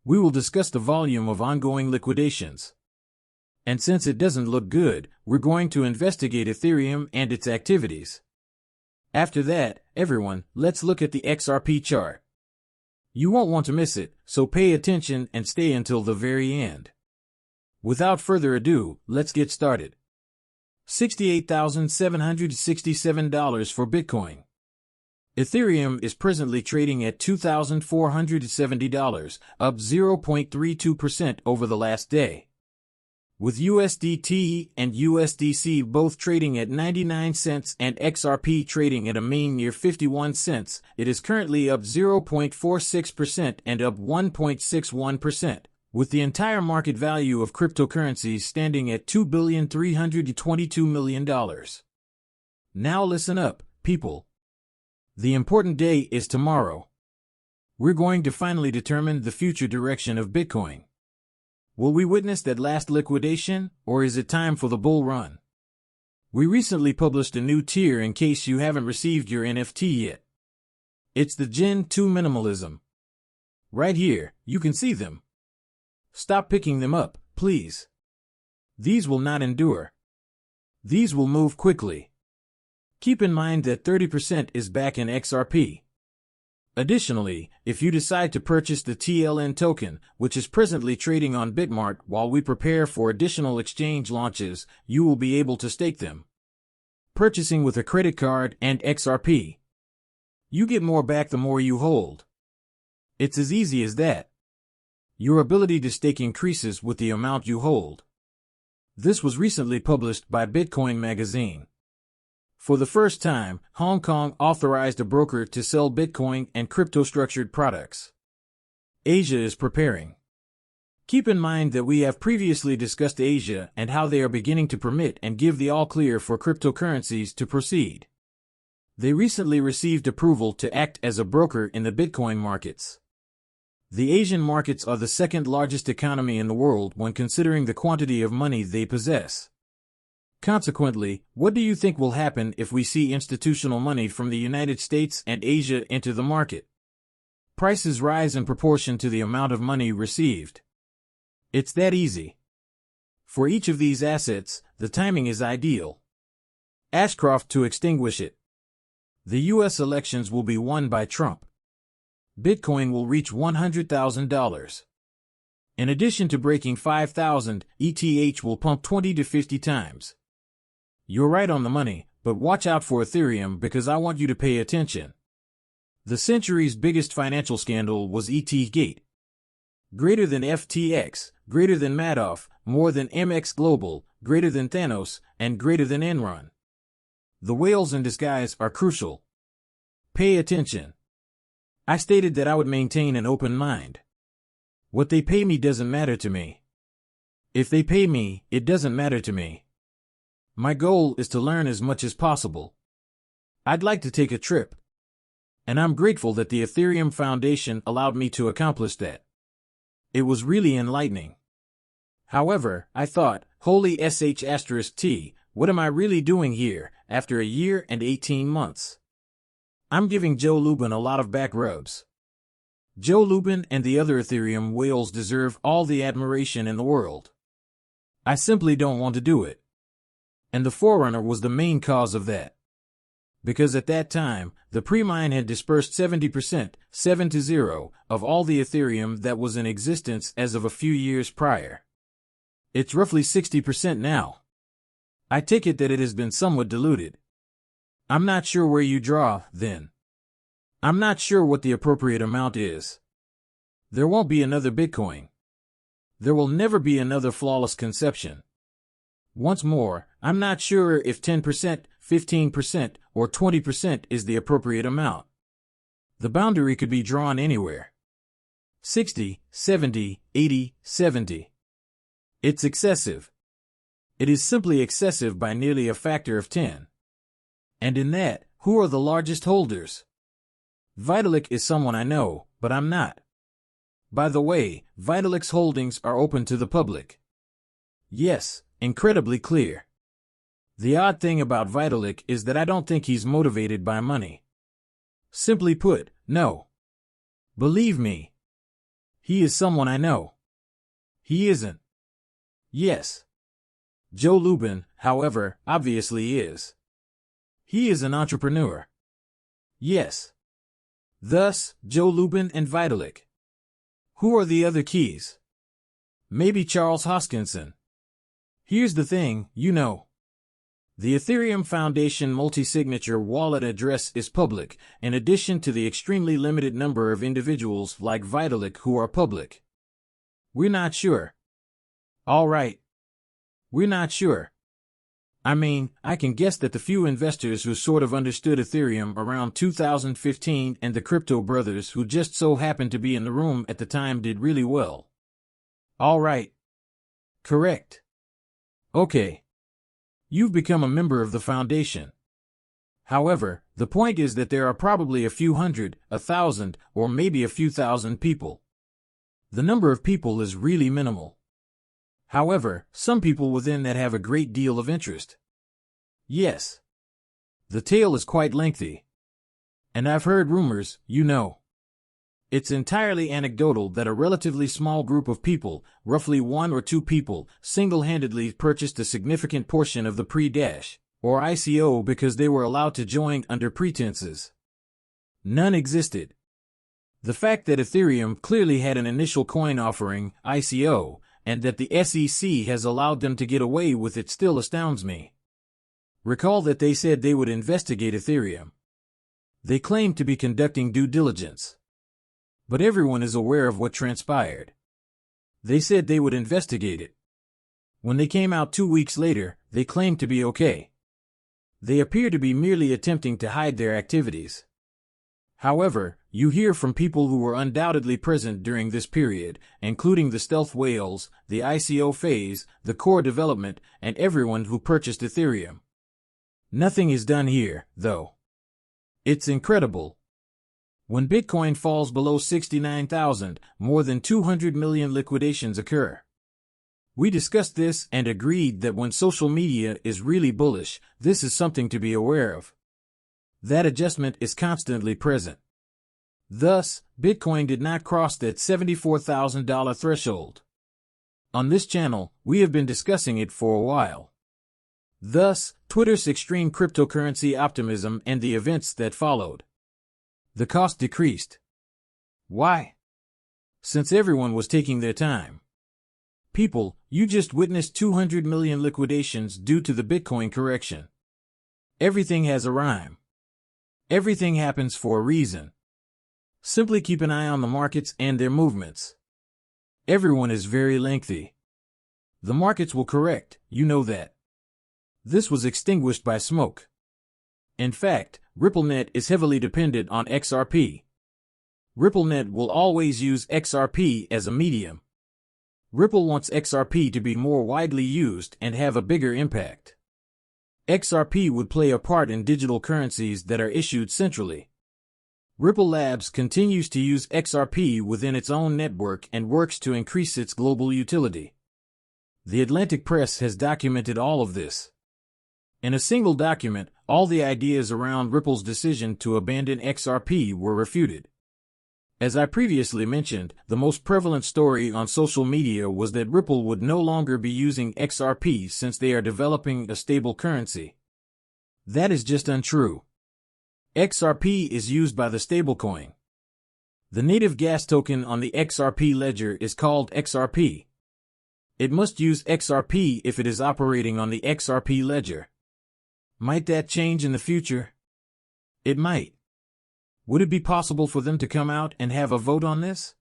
We will discuss the volume of ongoing liquidations. And since it doesn't look good, we're going to investigate Ethereum and its activities. After that, everyone, let's look at the XRP chart. You won't want to miss it, so pay attention and stay until the very end. Without further ado, let's get started. $68,767 for Bitcoin. Ethereum is presently trading at $2,470, up 0.32% over the last day. With USDT and USDC both trading at 99 cents and XRP trading at a mean near 51 cents, it is currently up 0.46% and up 1.61%, with the entire market value of cryptocurrencies standing at $2,322 million. Now listen up, people. The important day is tomorrow. We're going to finally determine the future direction of Bitcoin. Will we witness that last liquidation, or is it time for the bull run? We recently published a new tier in case you haven't received your NFT yet. It's the Gen 2 Minimalism. Right here, you can see them. Stop picking them up, please. These will not endure. These will move quickly. Keep in mind that 30% is back in XRP. Additionally, if you decide to purchase the TLN token, which is presently trading on Bitmart while we prepare for additional exchange launches, you will be able to stake them. Purchasing with a credit card and XRP. You get more back the more you hold. It's as easy as that. Your ability to stake increases with the amount you hold. This was recently published by Bitcoin Magazine. For the first time, Hong Kong authorized a broker to sell Bitcoin and crypto-structured products. Asia is preparing. Keep in mind that we have previously discussed Asia and how they are beginning to permit and give the all-clear for cryptocurrencies to proceed. They recently received approval to act as a broker in the Bitcoin markets. The Asian markets are the second largest economy in the world when considering the quantity of money they possess. Consequently, what do you think will happen if we see institutional money from the United States and Asia enter the market? Prices rise in proportion to the amount of money received. It's that easy. For each of these assets, the timing is ideal. Ashcroft to extinguish it. The U.S. elections will be won by Trump. Bitcoin will reach $100,000. In addition to breaking 5,000, ETH will pump 20 to 50 times. You're right on the money, but watch out for Ethereum because I want you to pay attention. The century's biggest financial scandal was ETH-gate. Greater than FTX, greater than Madoff, more than MX Global, greater than Thanos, and greater than Enron. The whales in disguise are crucial. Pay attention. I stated that I would maintain an open mind. What they pay me doesn't matter to me. If they pay me, it doesn't matter to me. My goal is to learn as much as possible. I'd like to take a trip. And I'm grateful that the Ethereum Foundation allowed me to accomplish that. It was really enlightening. However, I thought, holy sh*t, what am I really doing here, after a year and 18 months? I'm giving Joe Lubin a lot of back rubs. Joe Lubin and the other Ethereum whales deserve all the admiration in the world. I simply don't want to do it. And the Forerunner was the main cause of that. Because at that time, the pre-mine had dispersed 70%, 7-0, of all the Ethereum that was in existence as of a few years prior. It's roughly 60% now. I take it that it has been somewhat diluted. I'm not sure where you draw, then. I'm not sure what the appropriate amount is. There won't be another Bitcoin. There will never be another flawless conception. Once more, I'm not sure if 10%, 15%, or 20% is the appropriate amount. The boundary could be drawn anywhere. 60, 70, 80, 70. It's excessive. It is simply excessive by nearly a factor of 10. And in that, who are the largest holders? Vitalik is someone I know, but I'm not. By the way, Vitalik's holdings are open to the public. Yes, incredibly clear. The odd thing about Vitalik is that I don't think he's motivated by money. Simply put, no. Believe me. He is someone I know. He isn't. Yes. Joe Lubin, however, obviously is. He is an entrepreneur. Yes. Thus, Joe Lubin and Vitalik. Who are the other keys? Maybe Charles Hoskinson. Here's the thing, you know. The Ethereum Foundation multi-signature wallet address is public, in addition to the extremely limited number of individuals like Vitalik who are public. We're not sure. All right. We're not sure. I mean, I can guess that the few investors who sort of understood Ethereum around 2015 and the crypto brothers who just so happened to be in the room at the time did really well. All right. Correct. Okay. You've become a member of the foundation. However, the point is that there are probably a few hundred, 1,000, or maybe a few thousand people. The number of people is really minimal. However, some people within that have a great deal of interest. Yes. The tale is quite lengthy. And I've heard rumors, you know. It's entirely anecdotal that a relatively small group of people, roughly 1 or 2 people, single-handedly purchased a significant portion of the pre-dash, or ICO because they were allowed to join under pretenses. None existed. The fact that Ethereum clearly had an initial coin offering, ICO, and that the SEC has allowed them to get away with it still astounds me. Recall that they said they would investigate Ethereum. They claimed to be conducting due diligence. But everyone is aware of what transpired. They said they would investigate it. When they came out 2 weeks later, they claimed to be okay. They appear to be merely attempting to hide their activities. However, you hear from people who were undoubtedly present during this period, including the stealth whales, the ICO phase, the core development, and everyone who purchased Ethereum. Nothing is done here, though. It's incredible. When Bitcoin falls below 69,000, more than 200 million liquidations occur. We discussed this and agreed that when social media is really bullish, this is something to be aware of. That adjustment is constantly present. Thus, Bitcoin did not cross that $74,000 threshold. On this channel, we have been discussing it for a while. Thus, Twitter's extreme cryptocurrency optimism and the events that followed. The cost decreased. Why? Since everyone was taking their time. People, you just witnessed 200 million liquidations due to the Bitcoin correction. Everything has a rhyme. Everything happens for a reason. Simply keep an eye on the markets and their movements. Everyone is very lengthy. The markets will correct, you know that. This was extinguished by smoke. In fact, RippleNet is heavily dependent on XRP. RippleNet will always use XRP as a medium. Ripple wants XRP to be more widely used and have a bigger impact. XRP would play a part in digital currencies that are issued centrally. Ripple Labs continues to use XRP within its own network and works to increase its global utility. The Atlantic Press has documented all of this. In a single document, all the ideas around Ripple's decision to abandon XRP were refuted. As I previously mentioned, the most prevalent story on social media was that Ripple would no longer be using XRP since they are developing a stable currency. That is just untrue. XRP is used by the stablecoin. The native gas token on the XRP ledger is called XRP. It must use XRP if it is operating on the XRP ledger. Might that change in the future? It might. Would it be possible for them to come out and have a vote on this?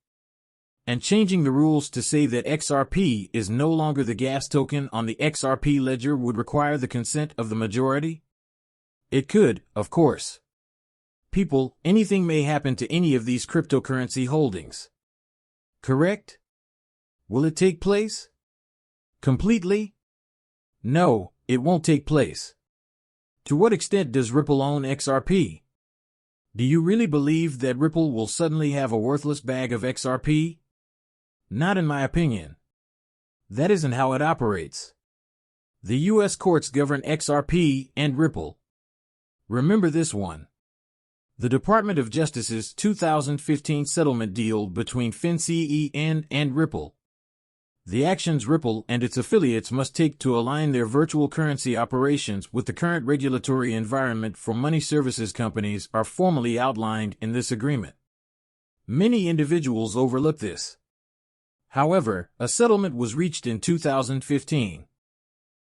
And changing the rules to say that XRP is no longer the gas token on the XRP ledger would require the consent of the majority? It could, of course. People, anything may happen to any of these cryptocurrency holdings. Correct? Will it take place? Completely? No, it won't take place. To what extent does Ripple own XRP? Do you really believe that Ripple will suddenly have a worthless bag of XRP? Not in my opinion. That isn't how it operates. The U.S. courts govern XRP and Ripple. Remember this one. The Department of Justice's 2015 settlement deal between FinCEN and Ripple. The actions Ripple and its affiliates must take to align their virtual currency operations with the current regulatory environment for money services companies are formally outlined in this agreement. Many individuals overlook this. However, a settlement was reached in 2015.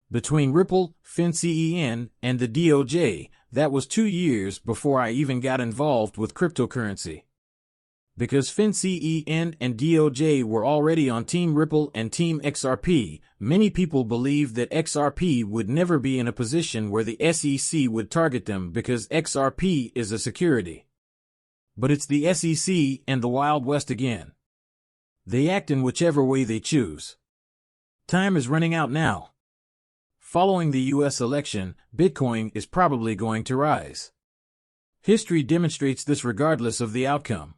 Between Ripple, FinCEN, and the DOJ, that was 2 years before I even got involved with cryptocurrency. Because FinCEN and DOJ were already on Team Ripple and Team XRP, many people believed that XRP would never be in a position where the SEC would target them because XRP is a security. But it's the SEC and the Wild West again. They act in whichever way they choose. Time is running out now. Following the U.S. election, Bitcoin is probably going to rise. History demonstrates this regardless of the outcome.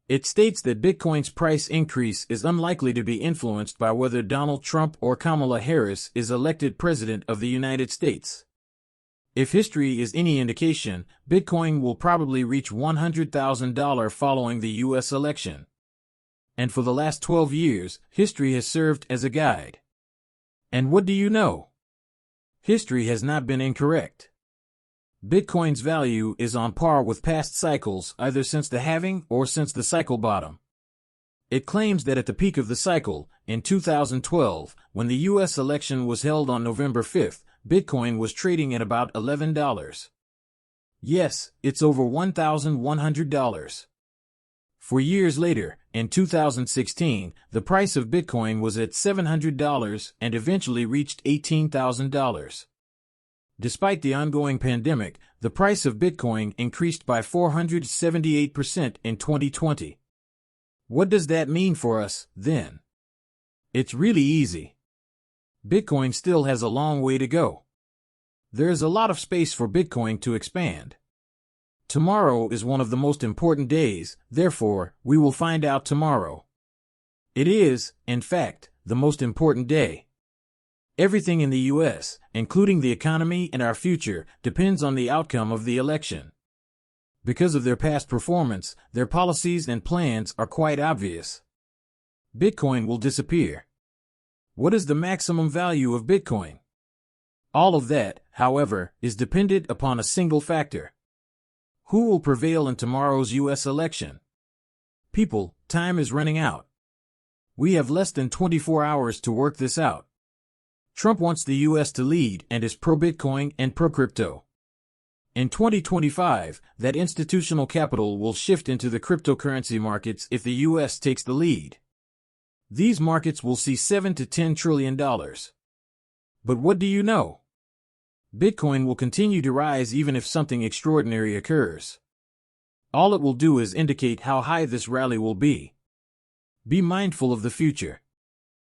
It states that Bitcoin's price increase is unlikely to be influenced by whether Donald Trump or Kamala Harris is elected President of the United States. If history is any indication, Bitcoin will probably reach $100,000 following the U.S. election. And for the last 12 years, history has served as a guide. And what do you know? History has not been incorrect. Bitcoin's value is on par with past cycles either since the halving or since the cycle bottom. It claims that at the peak of the cycle, in 2012, when the U.S. election was held on November 5th, Bitcoin was trading at about $11. Yes, it's over $1,100. 4 years later, in 2016, the price of Bitcoin was at $700 and eventually reached $18,000. Despite the ongoing pandemic, the price of Bitcoin increased by 478% in 2020. What does that mean for us, then? It's really easy. Bitcoin still has a long way to go. There is a lot of space for Bitcoin to expand. Tomorrow is one of the most important days, therefore, we will find out tomorrow. It is, in fact, the most important day. Everything in the U.S., including the economy and our future, depends on the outcome of the election. Because of their past performance, their policies and plans are quite obvious. Bitcoin will disappear. What is the maximum value of Bitcoin? All of that, however, is dependent upon a single factor. Who will prevail in tomorrow's U.S. election? People, time is running out. We have less than 24 hours to work this out. Trump wants the U.S. to lead and is pro-Bitcoin and pro-crypto. In 2025, that institutional capital will shift into the cryptocurrency markets if the U.S. takes the lead. These markets will see $7 to $10 trillion. But what do you know? Bitcoin will continue to rise even if something extraordinary occurs. All it will do is indicate how high this rally will be. Be mindful of the future.